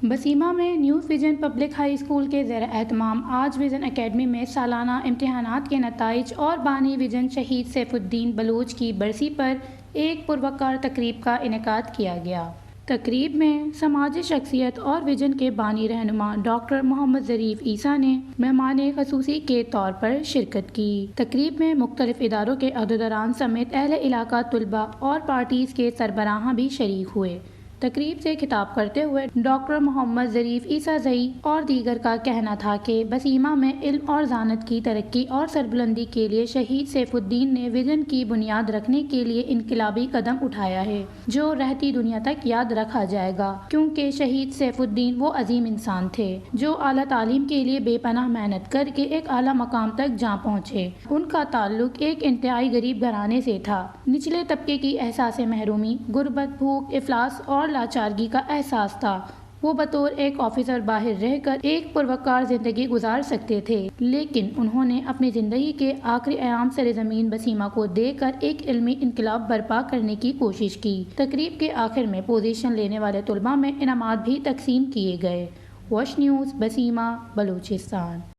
بسیما میں new vision public high school کے زیر اہتمام آج ویژن اکیڈمی میں سالانہ امتحانات کے نتائج اور بانی ویژن شہید سیف الدین بلوچ کی برسی پر ایک پروقار تقریب کا انعقاد کیا گیا۔ تقریب میں سماجی شخصیت اور ویژن کے بانی رہنما ڈاکٹر محمد ظریف عیسیٰ نے مہمان خصوصی کے طور پر شرکت کی۔ تقریب میں مختلف اداروں کے عہدیداران سمیت اہل علاقہ، طلباء اور پارٹیز کے سربراہان بھی شریک ہوئے۔ تقریب سے خطاب کرتے ہوئے ڈاکٹر محمد ظریف عیسیٰ زئی اور دیگر کا کہنا تھا کہ بسیما میں علم اور ذہانت کی ترقی اور سربلندی کے لیے شہید سیف الدین نے ویژن کی بنیاد رکھنے کے لیے انقلابی قدم اٹھایا ہے، جو رہتی دنیا تک یاد رکھا جائے گا، کیونکہ شہید سیف الدین وہ عظیم انسان تھے جو اعلیٰ تعلیم کے لیے بے پناہ محنت کر کے ایک اعلیٰ مقام تک جا پہنچے۔ ان کا تعلق ایک انتہائی غریب گھرانے سے تھا۔ نچلے طبقے کی احساس محرومی، غربت، بھوک، افلاس اور لاچارگی کا احساس تھا۔ وہ بطور ایک آفیسر باہر رہ کر ایک پروقار زندگی گزار سکتے تھے، لیکن انہوں نے اپنی زندگی کے آخری ایام سرزمین بسیما کو دے کر ایک علمی انقلاب برپا کرنے کی کوشش کی۔ تقریب کے آخر میں پوزیشن لینے والے طلباء میں انعامات بھی تقسیم کیے گئے۔ Wash News, Basima, Balochistan.